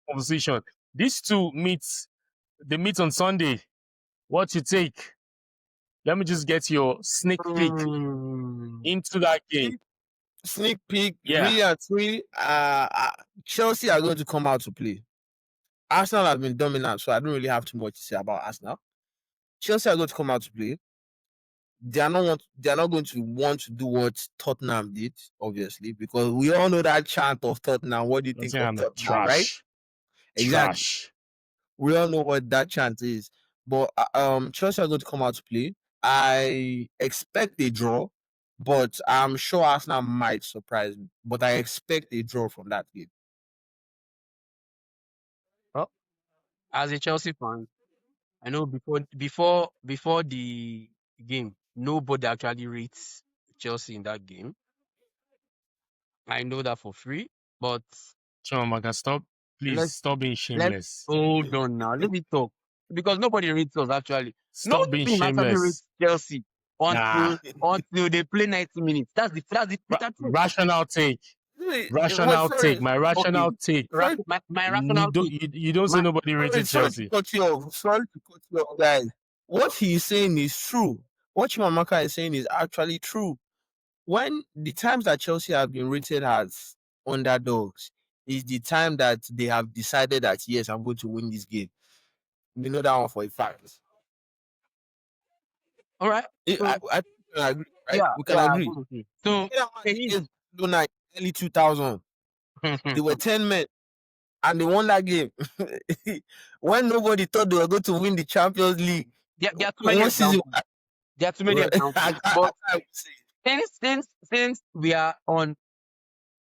conversation. These two they meet on Sunday. What you take? Let me just get your sneak peek into that game. Sneak peek, Yeah. really and truly, Chelsea are going to come out to play. Arsenal have been dominant, so I don't really have too much to say about Arsenal. Chelsea are going to come out to play. They are not going to want to do what Tottenham did, obviously, because we all know that chant of Tottenham. What do you think of Tottenham, Tottenham, right? Exactly. Trash. We all know what that chant is. But Chelsea are going to come out to play. I expect a draw, but I'm sure Arsenal might surprise me. But I expect a draw from that game. Well, as a Chelsea fan, I know before the game, nobody actually rates Chelsea in that game. I know that for free, but Chimamaka, stop. Please let's stop being shameless. hold on now. Let me talk because nobody rates us actually. Stop No being team actually rates shameless. Chelsea Nah. until they play 90 minutes. That's the truth. Rational take. Wait, Rational sorry. take. My rational take. Sorry. My rational You don't say nobody rated Chelsea. Sorry to cut you off, guys. What he's saying is true. What Chimamaka is saying is actually true. When the times that Chelsea have been rated as underdogs is the time that they have decided that, yes, I'm going to win this game. You know that one for a fact. All right. I can agree, right? Yeah, We can agree. So Early 2000, they were 10 men and they won that game. When nobody thought they were going to win the Champions League. there are too many examples. There are too many examples. But since we are on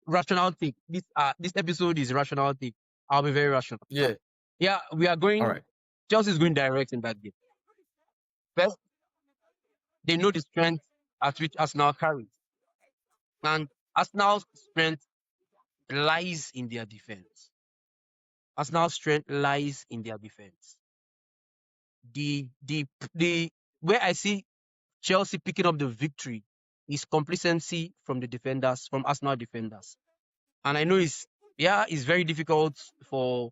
rational take, this episode is rational take. I'll be very rational. Yeah. Yeah, we are going. All right. Chelsea is going direct in that game. First, they know the strength at which Arsenal carries, and Arsenal's strength lies in their defense. Arsenal's strength lies in their defense. The where I see Chelsea picking up the victory is complacency from the defenders, from Arsenal defenders. And I know it's very difficult for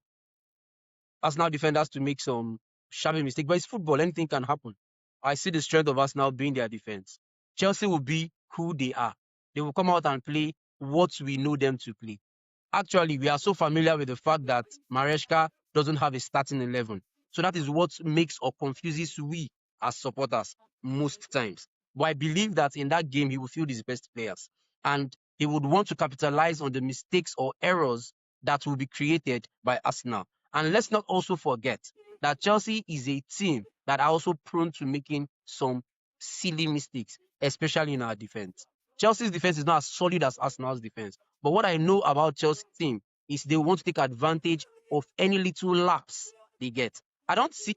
Arsenal defenders to make some shabby mistake, but it's football. Anything can happen. I see the strength of Arsenal being their defense. Chelsea will be who they are. They will come out and play what we know them to play. Actually, we are so familiar with the fact that Maresca doesn't have a starting 11. So that is what makes or confuses we as supporters most times. But I believe that in that game, he will field his best players. And he would want to capitalize on the mistakes or errors that will be created by Arsenal. And let's not also forget that Chelsea is a team that are also prone to making some silly mistakes, especially in our defense. Chelsea's defense is not as solid as Arsenal's defense. But what I know about Chelsea's team is they want to take advantage of any little lapse they get. I don't see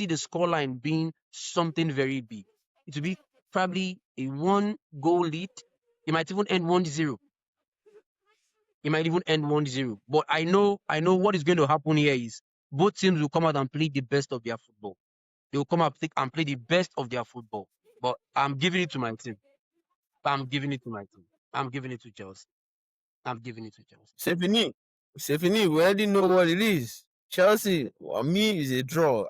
the scoreline being something very big. It will be probably a 1-goal lead. It might even end 1-0. It might even end 1-0. But I know what is going to happen here is both teams will come out and play the best of their football. They will come out and play the best of their football. But I'm giving it to my team. I'm giving it to my team. I'm giving it to Chelsea. I'm giving it to Chelsea. Stephanie, we already know what it is. Chelsea, me is a draw.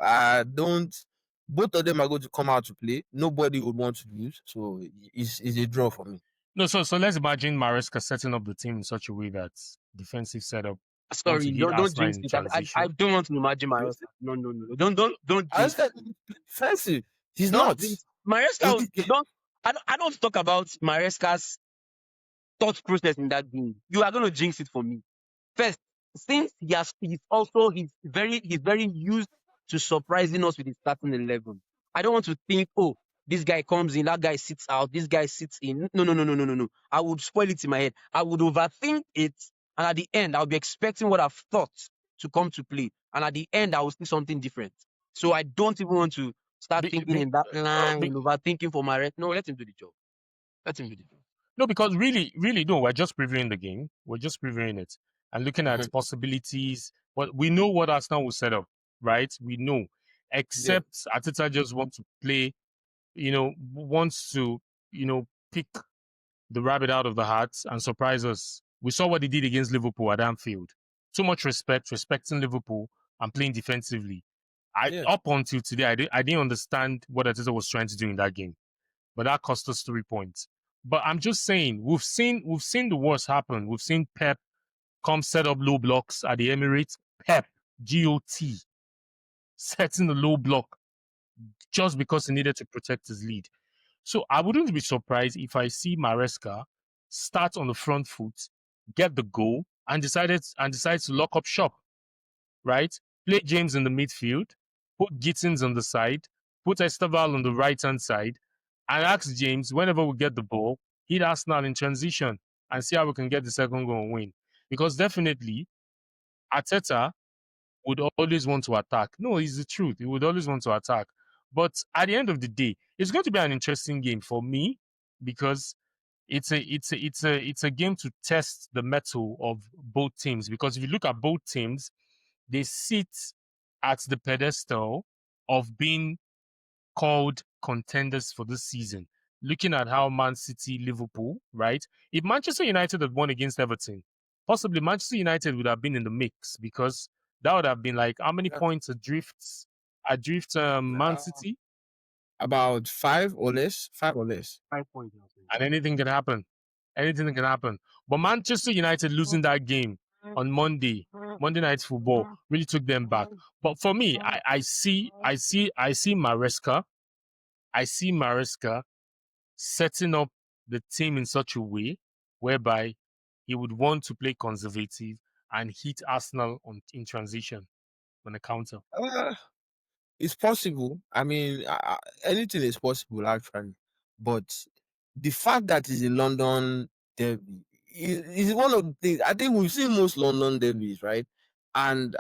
Both of them are going to come out to play. Nobody would want to lose. So it's a draw for me. No, so let's imagine Maresca setting up the team in such a way that defensive setup. Sorry, don't jinx it. I don't want to imagine Maresca. No. Don't jinx it. Defensive. He's not. Maresca, I don't talk about Maresca's thought process in that game. You are going to jinx it for me. First, since he's very used to surprising us with his starting 11. I don't want to think, oh, this guy comes in, that guy sits out, this guy sits in. No. I would spoil it in my head. I would overthink it, and at the end, I'll be expecting what I've thought to come to play, and at the end, I will see something different. So I don't even want to start thinking in that line, overthinking for my No, let him do the job. Let him do the job. No, because really, no, we're just previewing the game. We're just previewing it and looking at possibilities. But we know what Arsenal will set up, right? We know. Except Arteta just wants to play, wants to, pick the rabbit out of the hat and surprise us. We saw what he did against Liverpool at Anfield. too much respecting Liverpool and playing defensively. Yeah. Up until today, I didn't understand what Arteta was trying to do in that game, but that cost us 3 points. But I'm just saying, we've seen the worst happen. We've seen Pep come set up low blocks at the Emirates. Pep, GOT, setting the low block just because he needed to protect his lead. So I wouldn't be surprised if I see Maresca start on the front foot, get the goal, and decides to lock up shop. Right? Play James in the midfield, put Gittins on the side, put Esteval on the right hand side, and ask James whenever we get the ball, hit Arsenal in transition and see how we can get the second goal and win. Because definitely Arteta would always want to attack. No, it's the truth. He would always want to attack. But at the end of the day, it's going to be an interesting game for me because it's a game to test the mettle of both teams. Because if you look at both teams, they sit at the pedestal of being called contenders for this season. Looking at how Man City, Liverpool, right? If Manchester United had won against Everton, possibly Manchester United would have been in the mix because that would have been like how many points adrift Man City? About 5 or less. 5 or less. 5 points. And anything can happen. Anything can happen. But Manchester United losing that game on Monday Night Football really took them back. But for me, I see Maresca. I see Maresca setting up the team in such a way whereby he would want to play conservative and hit Arsenal in transition on a counter. It's possible. I mean, anything is possible actually. But the fact that it's in London derby is one of the things. I think we've seen most London derbies, right? And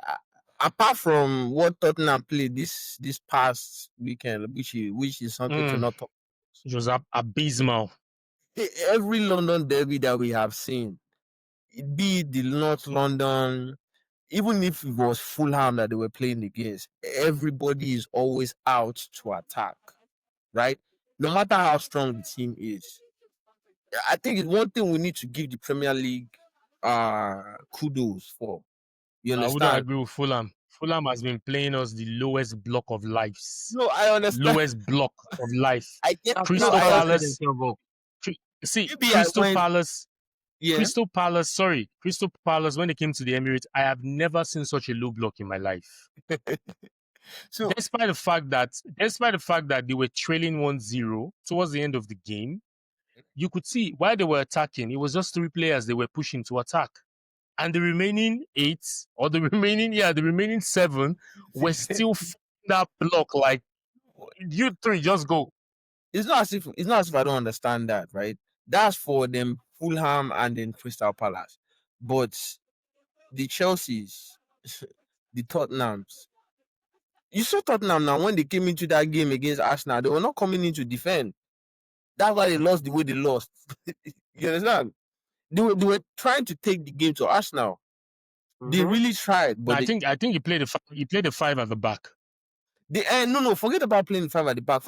apart from what Tottenham played this past weekend, which is something to not talk. It was abysmal. Every London derby that we have seen, be it the North London, even if it was Fulham that they were playing against, everybody is always out to attack, right? No matter how strong the team is. I think it's one thing we need to give the Premier League kudos for. You understand? I wouldn't agree with Fulham. Fulham has been playing us the lowest block of lives. No, I understand. Lowest block of life. I get Crystal Palace. See, Crystal Palace. Yeah. Crystal Palace, when they came to the Emirates, I have never seen such a low block in my life. So despite the fact that they were trailing 1-0 towards the end of the game, you could see while they were attacking, it was just 3 players they were pushing to attack. And the remaining 8 or the remaining 7 were still that block like you 3 just go. It's not as if I don't understand that, right? That's for them Fulham and then Crystal Palace. But the Chelseas, the Tottenhams, you saw Tottenham now when they came into that game against Arsenal, they were not coming in to defend. That's why they lost the way they lost. You understand? They were trying to take the game to Arsenal. Mm-hmm. They really tried, but I think he played the 5 at the back. No, forget about playing 5 at the back.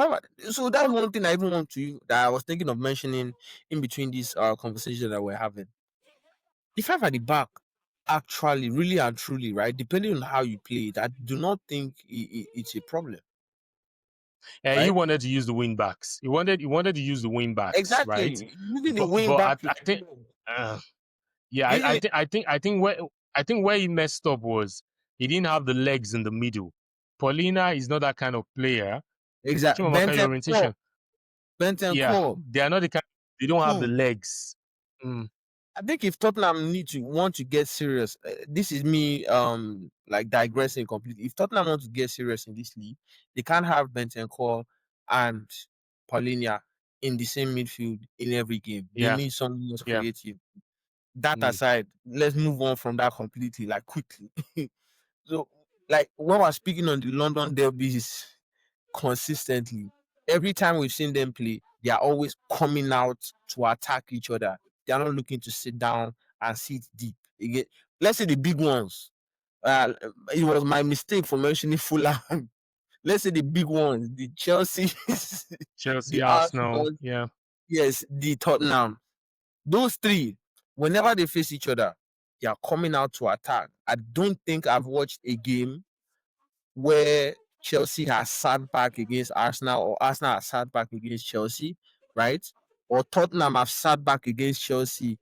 So that's one thing I even want to that I was thinking of mentioning in between this conversation that we're having. The 5 at the back, actually, really and truly, right? Depending on how you play it, I do not think it's a problem. Yeah, right? He wanted to use the wing backs. He wanted to use the wing backs. Exactly. Right? Using the wing back. I think where he messed up was he didn't have the legs in the middle. Paulina is not that kind of player. Exactly. Bentancur. They are not the kind. They don't have the legs. I think if Tottenham want to get serious, this is me like digressing completely. If Tottenham want to get serious in this league, they can't have Bentancur and Paulina in the same midfield in every game. They need someone else creative. That aside, let's move on from that completely, like quickly. So, like when we're speaking on the London derbies consistently, every time we've seen them play, they are always coming out to attack each other. They are not looking to sit down and sit deep. Again, let's say the big ones. It was my mistake for mentioning Fulham. Let's say the big ones, the Chelsea, the Arsenal, yes, the Tottenham. Those 3, whenever they face each other, They are coming out to attack. I don't think I've watched a game where Chelsea has sat back against Arsenal or Arsenal has sat back against Chelsea, right? Or Tottenham have sat back against Chelsea,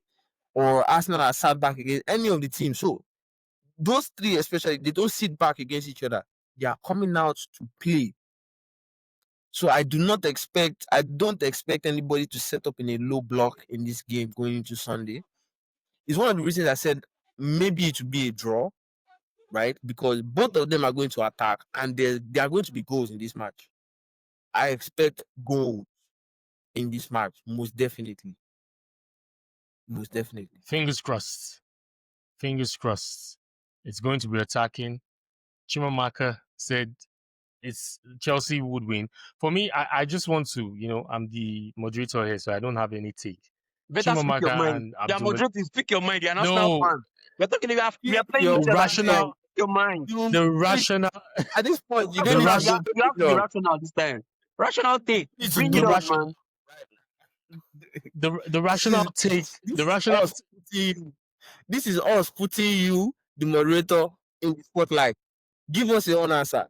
or Arsenal has sat back against any of the teams. So those three especially, they don't sit back against each other. They are coming out to play. So I don't expect anybody to set up in a low block in this game going into Sunday. It's one of the reasons I said maybe it will be a draw, right? Because both of them are going to attack, and there are going to be goals in this match. I expect goals in this match, most definitely. Most definitely. Fingers crossed. Fingers crossed. It's going to be attacking. Chimamaka said it's Chelsea would win. For me, I just want to, I'm the moderator here, so I don't have any take. Better speak your Chimamaka mind. and They are Abdul moderating. Speak your mind. They are not No. fan. We're talking. We are playing Your each other. rational- Speak your mind. the rational At this point, you You don't have need to be rational this time. Rational take. to Bring do it on, rational- man. the rational take the rational This is us putting you, the moderator, in the spotlight. Give us your own answer.